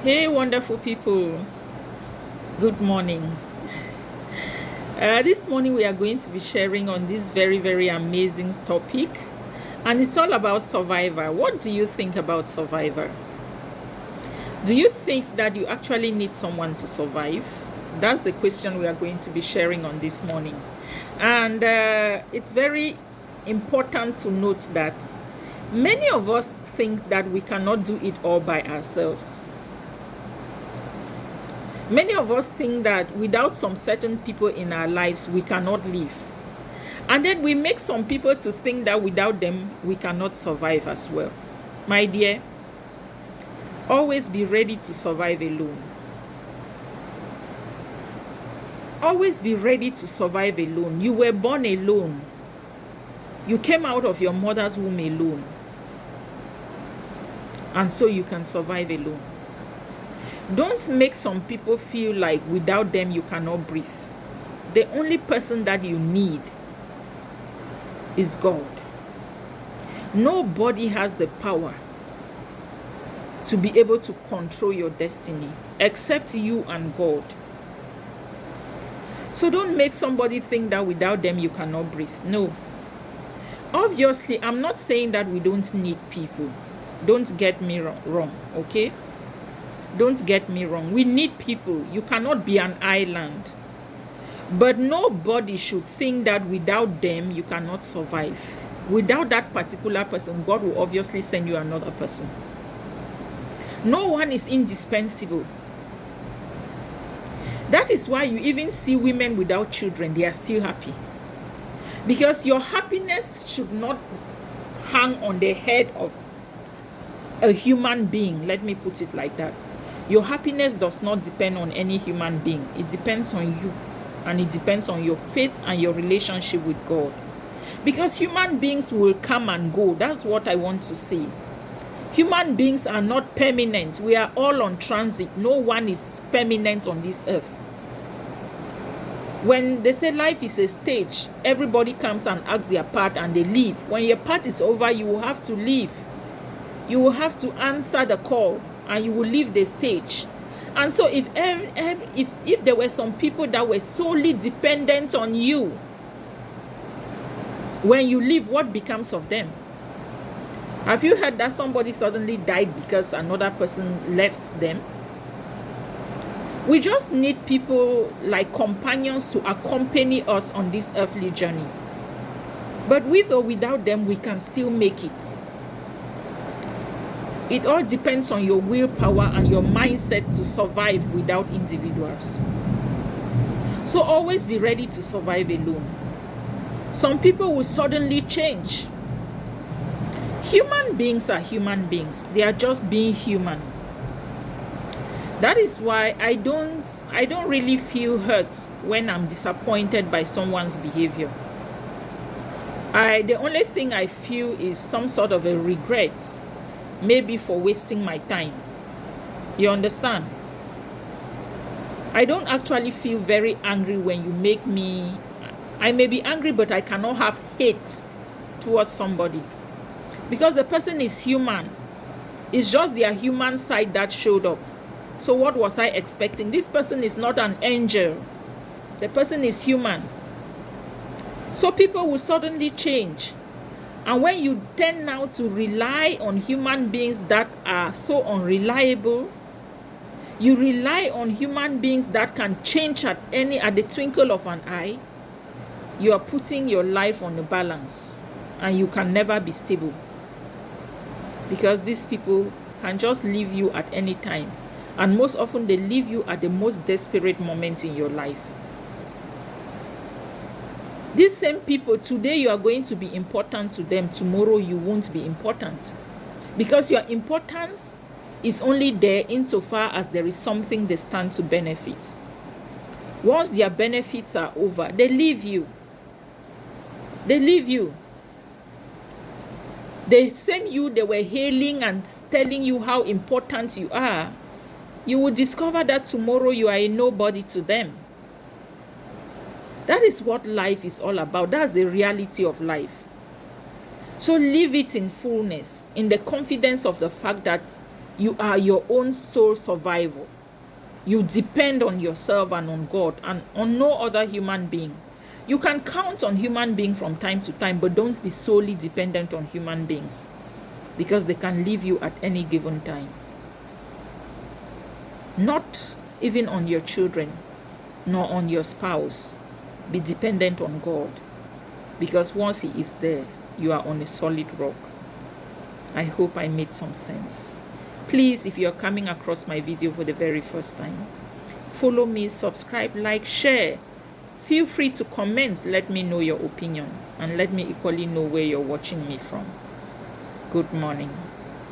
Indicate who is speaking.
Speaker 1: Hey, wonderful people. Good morning. This morning, we are going to be sharing on this very, very amazing topic, and it's all about Survivor. What do you think about Survivor? Do you think that you actually need someone to survive? That's the question we are going to be sharing on this morning. And it's very important to note that many of us think that we cannot do it all by ourselves. Many of us think that without some certain people in our lives, we cannot live. And then we make some people to think that without them, we cannot survive as well. My dear, always be ready to survive alone. Always be ready to survive alone. You were born alone. You came out of your mother's womb alone. And so you can survive alone. Don't make some people feel like without them you cannot breathe. The only person that you need is God. Nobody has the power to be able to control your destiny except you and God. So don't make somebody think that without them you cannot breathe. No. Obviously, I'm not saying that we don't need people. Don't get me wrong, okay? Don't get me wrong. We need people. You cannot be an island. But nobody should think that without them, you cannot survive. Without that particular person, God will obviously send you another person. No one is indispensable. That is why you even see women without children, they are still happy. Because your happiness should not hang on the head of a human being. Let me put it like that. Your happiness does not depend on any human being. It depends on you. And it depends on your faith and your relationship with God. Because human beings will come and go. That's what I want to say. Human beings are not permanent. We are all on transit. No one is permanent on this earth. When they say life is a stage, everybody comes and asks their part and they leave. When your part is over, you will have to leave. You will have to answer the call and you will leave the stage. And so if there were some people that were solely dependent on you, when you leave, what becomes of them? Have you heard that somebody suddenly died because another person left them? We just need people like companions to accompany us on this earthly journey. But with or without them, we can still make it. It all depends on your willpower and your mindset to survive without individuals. So always be ready to survive alone. Some people will suddenly change. Human beings are human beings. They are just being human. That is why I don't really feel hurt when I'm disappointed by someone's behavior. The only thing I feel is some sort of a regret. Maybe for wasting my time. You understand? I don't actually feel very angry when you make me. I may be angry, but I cannot have hate towards somebody. Because the person is human. It's just their human side that showed up. So what was I expecting? This person is not an angel. The person is human. So people will suddenly change. And when you tend now to rely on human beings that are so unreliable, you rely on human beings that can change at the twinkle of an eye, you are putting your life on the balance and you can never be stable. Because these people can just leave you at any time. And most often they leave you at the most desperate moment in your life. These same people, today you are going to be important to them, tomorrow you won't be important. Because your importance is only there insofar as there is something they stand to benefit. Once their benefits are over, they leave you. They leave you. The same you they were hailing and telling you how important you are, you will discover that tomorrow you are a nobody to them. That is what life is all about. That's the reality of life. So live it in fullness, in the confidence of the fact that You are your own sole survivor. You depend on yourself and on God and on no other human being. You can count on human beings from time to time, but don't be solely dependent on human beings, because they can leave you at any given time. Not even on your children, nor on your spouse. Be dependent on God, because once He is there, you are on a solid rock. I hope I made some sense. Please, if you are coming across my video for the very first time, follow me, subscribe, like, share. Feel free to comment. Let me know your opinion, and let me equally know where you're watching me from. Good morning.